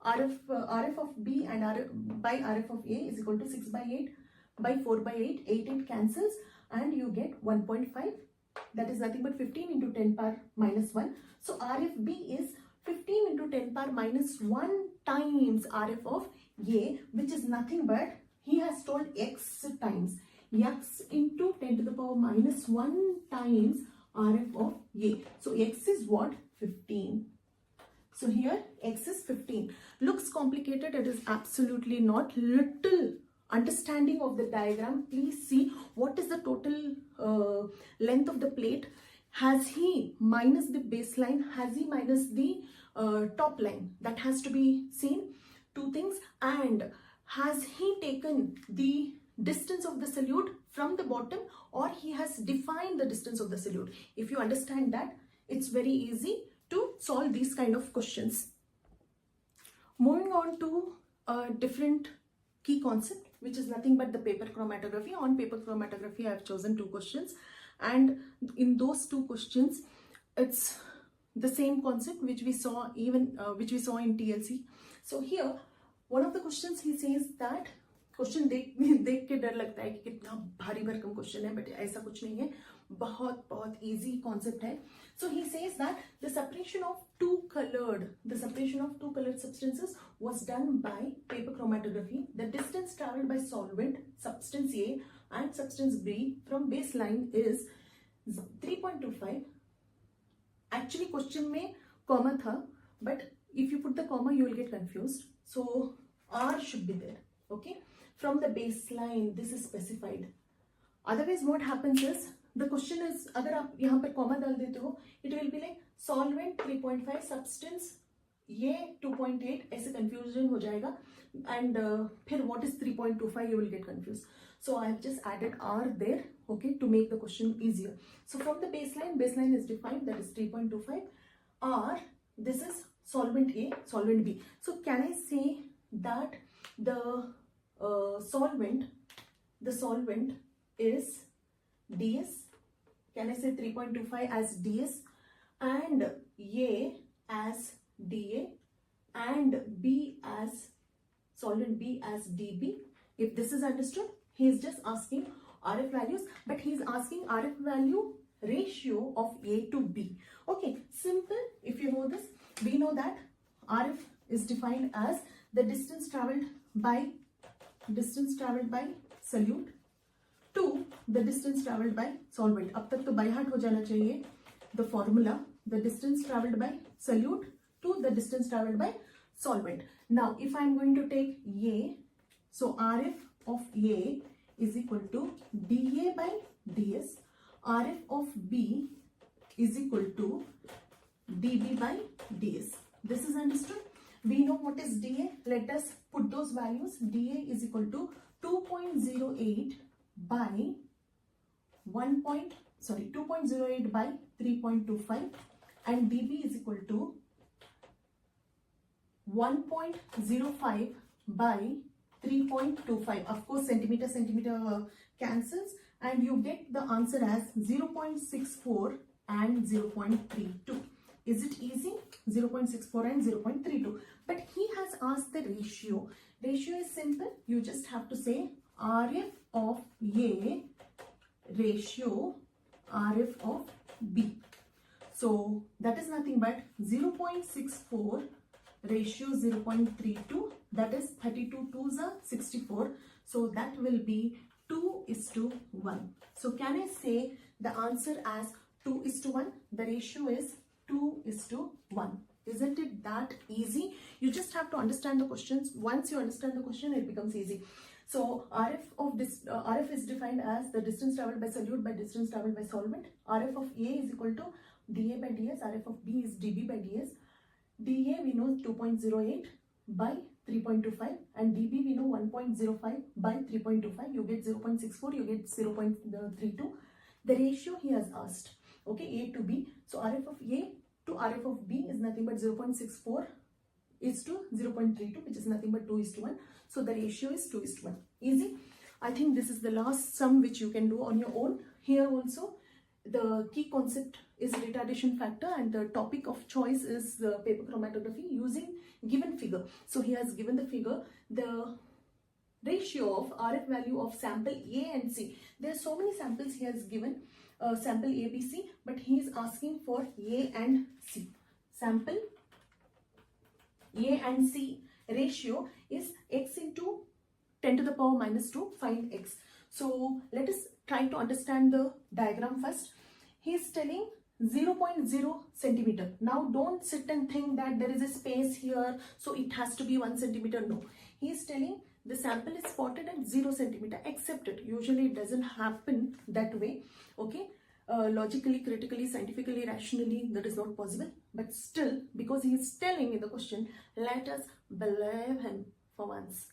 RF of B and RF by RF of A is equal to 6 by 8 by 4 by 8. 8 cancels and you get 1.5. That is nothing but 15 into 10 power minus 1. So RFB is 15 into 10 power minus 1 times RF of A, which is nothing but, he has told X times. X into 10 to the power minus 1 times RF of A. So X is what? 15. So here X is 15. Looks complicated, it is absolutely not. Little understanding of the diagram, please see what is the total length of the plate. Has he minus the baseline? Has he minus the top line? That has to be seen. Two things. And has he taken the distance of the solute from the bottom, or he has defined the distance of the solute? If you understand that, it's very easy to solve these kind of questions. Moving on to a different key concept, which is nothing but the paper chromatography. On paper chromatography, I have chosen 2 questions, and in those 2 questions, it's the same concept which we saw in TLC. So here, one of the questions he says that, question देख के डर लगता है कि कितना भारी भरकम question है, बट ऐसा कुछ नहीं है, बहुत इजी कॉन्सेप्ट है. So he says that the separation of two colored substances was done by paper chromatography. The distance traveled by solvent, substance A and substance B from baseline is 3.25. Actually question में comma था, but if you put the comma you will get confused. So R should be there. Okay, from the baseline this is specified. Otherwise what happens is, the question is, अगर आप यहाँ पर comma डाल देते हो, it will be like solvent 3.5, substance ये 2.8, ऐसे confusion हो जाएगा, and फिर what is 3.25 you will get confused. So I have just added R there, okay, to make the question easier. So from the baseline is defined, that is 3.25. R, this is solvent A, solvent B. So can I say that the solvent is DS? Can I say 3.25 as DS and A as DA and B as solvent B as DB? If this is understood, he is just asking RF values, but he is asking RF value ratio of A to B. Okay, simple. If you know this, we know that RF is defined as the distance traveled by solute to the distance traveled by solvent. अब तक तो by heart हो जाना चाहिए the formula, the distance traveled by solute to the distance traveled by solvent. Now if I am going to take A, so RF of A is equal to dA by ds. RF of B is equal to dB by ds. This is understood. We know what is dA. Let us put those values. dA is equal to 2.08 by 2.08 by 3.25, and dB is equal to 1.05 by 3.25. Of course, centimeter cancels, and you get the answer as 0.64 and 0.32. Is it easy? 0.64 and 0.32. But he has asked the ratio. Ratio is simple. You just have to say RF of A ratio RF of B. So that is nothing but 0.64 ratio 0.32, that is 32 2s are 64. So that will be 2:1. So can I say the answer as 2:1? The ratio is 2:1. Isn't it that easy? You just have to understand the questions. Once you understand the question, it becomes easy. So RF is defined as the distance traveled by solute by distance traveled by solvent. RF of A is equal to dA by ds. RF of B is dB by ds. dA we know 2.08 by 3.25, and dB we know 1.05 by 3.25. You get 0.64, you get 0.32. The ratio he has asked, okay, A to B. So RF of A to RF of B is nothing but 0.64 is to 0.32, which is nothing but 2:1. So the ratio is 2:1. Easy. I think this is the last sum which you can do on your own. Here also the key concept is retardation factor, and the topic of choice is the paper chromatography using given figure. So he has given the figure, the ratio of RF value of sample A and C. There are so many samples he has given, sample A, B, C, but he is asking for A and C. Sample A and C ratio is x into 10 to the power minus 2. Find x. So let us try to understand the diagram first. He is telling 0.0 centimeter. Now don't sit and think that there is a space here, so it has to be 1 centimeter. No. He is telling the sample is spotted at 0 centimeter. Accept it. Usually it doesn't happen that way. Okay. Logically, critically, scientifically, rationally, that is not possible. But still, because he is telling in the question, let us believe him for once.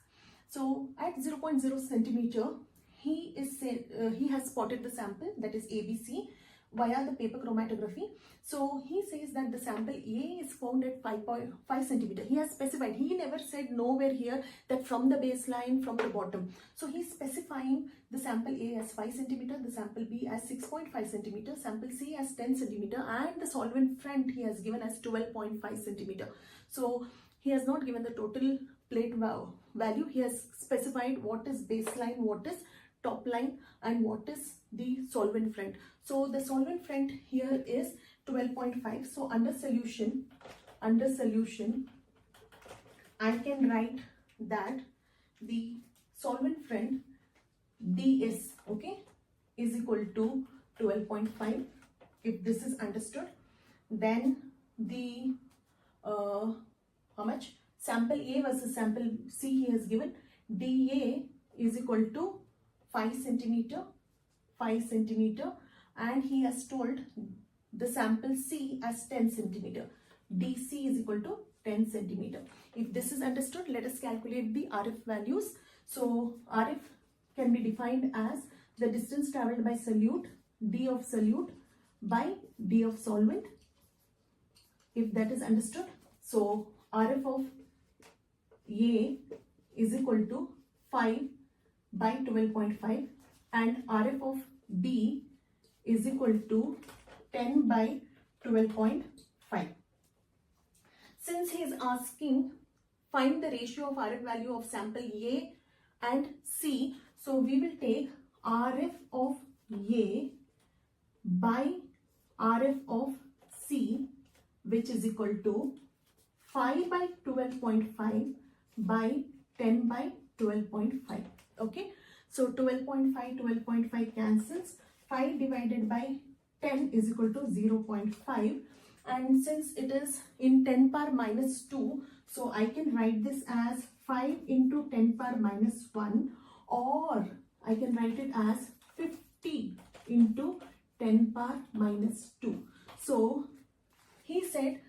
So at 0.0 centimeter, he has spotted the sample, that is ABC, via the paper chromatography. So he says that the sample A is found at 5.5 centimeter. He has specified. He never said nowhere here that from the baseline, from the bottom. So he is specifying the sample A as 5 centimeter, the sample B as 6.5 centimeter, sample C as 10 centimeter, and the solvent front he has given as 12.5 centimeter. So he has not given the total plate value. He has specified what is baseline, what is top line, and what is the solvent front. So the solvent front here is 12.5. So under solution, I can write that the solvent front ds, okay, is equal to 12.5. If this is understood, then the how much sample A versus sample C he has given, dA is equal to 5 centimeter, and he has told the sample C as 10 centimeter. DC is equal to 10 centimeter. If this is understood, let us calculate the RF values. So RF can be defined as the distance traveled by solute, d of solute by d of solvent, if that is understood. So RF of A is equal to 5 by 12.5 and RF of B is equal to 10 by 12.5. Since he is asking find the ratio of RF value of sample A and C, so we will take RF of A by RF of C, which is equal to 5 by 12.5 by 10 by 12.5. Okay, so 12.5 cancels. 5 divided by 10 is equal to 0.5, and since it is in 10 power minus 2, so I can write this as 5 into 10 power minus 1, or I can write it as 50 into 10 power minus 2. So he said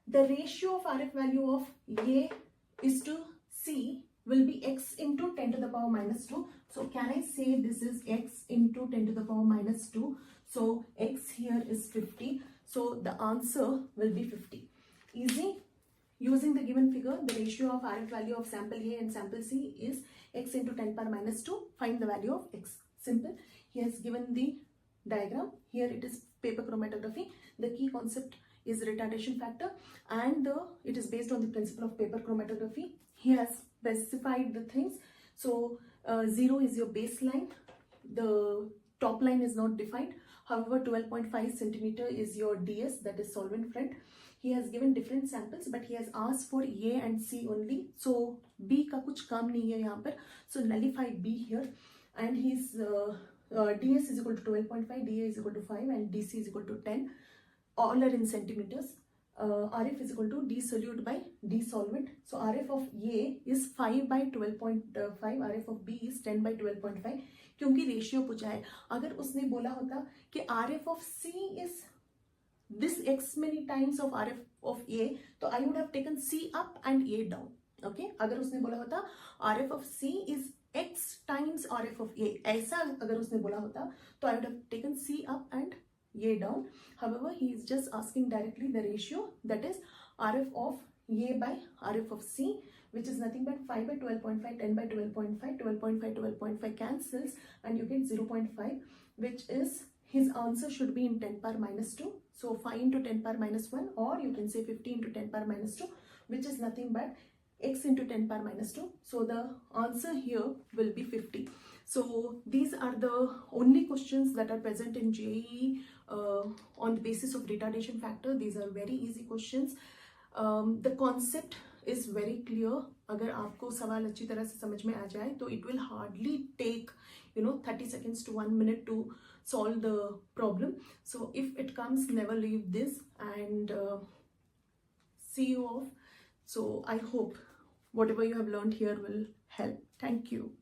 the ratio of RF value of A is to C will be x into 10 to the power minus 2. So can I say this is x into 10 to the power minus 2? So x here is 50. So the answer will be 50. Easy. Using the given figure, the ratio of RF value of sample A and sample C is x into 10 power minus 2. Find the value of x. Simple. He has given the diagram. Here it is paper chromatography. The key concept is retardation factor, and it is based on the principle of paper chromatography. He has specified the things. So 0 is your baseline. The top line is not defined. However, 12.5 centimeter is your DS, that is solvent front. He has given different samples, but he has asked for A and C only. So B का कुछ काम नहीं है यहाँ पर. So nullify B here, and his DS is equal to 12.5, DA is equal to 5, and DC is equal to 10. All are in centimeters. RF is equal to D solute by D solvent. So RF of A is 5 by 12.5, RF of B is 10 by 12.5. क्योंकि ratio पूछा है. अगर उसने बोला होता कि RF of C is this x many times of RF of A, तो I would have taken C up and A down. Okay, अगर उसने बोला होता RF of C is x times RF of A, ऐसा अगर उसने बोला होता तो I would have taken C up and A down. However, he is just asking directly the ratio, that is RF of A by RF of C, which is nothing but 5 by 12.5, 10 by 12.5, 12.5 cancels, and you get 0.5, which is his answer should be in 10 power minus 2. So 5 into 10 power minus 1, or you can say 50 into 10 power minus 2, which is nothing but x into 10 power minus 2. So the answer here will be 50. So these are the only questions that are present in JEE on the basis of retardation factor. These are very easy questions. The concept is very clear. अगर आपको सवाल अच्छी तरह से समझ में आ जाए तो it will hardly take 30 seconds to 1 minute to solve the problem. So if it comes, never leave this, and see you off. So I hope whatever you have learned here will help. Thank you.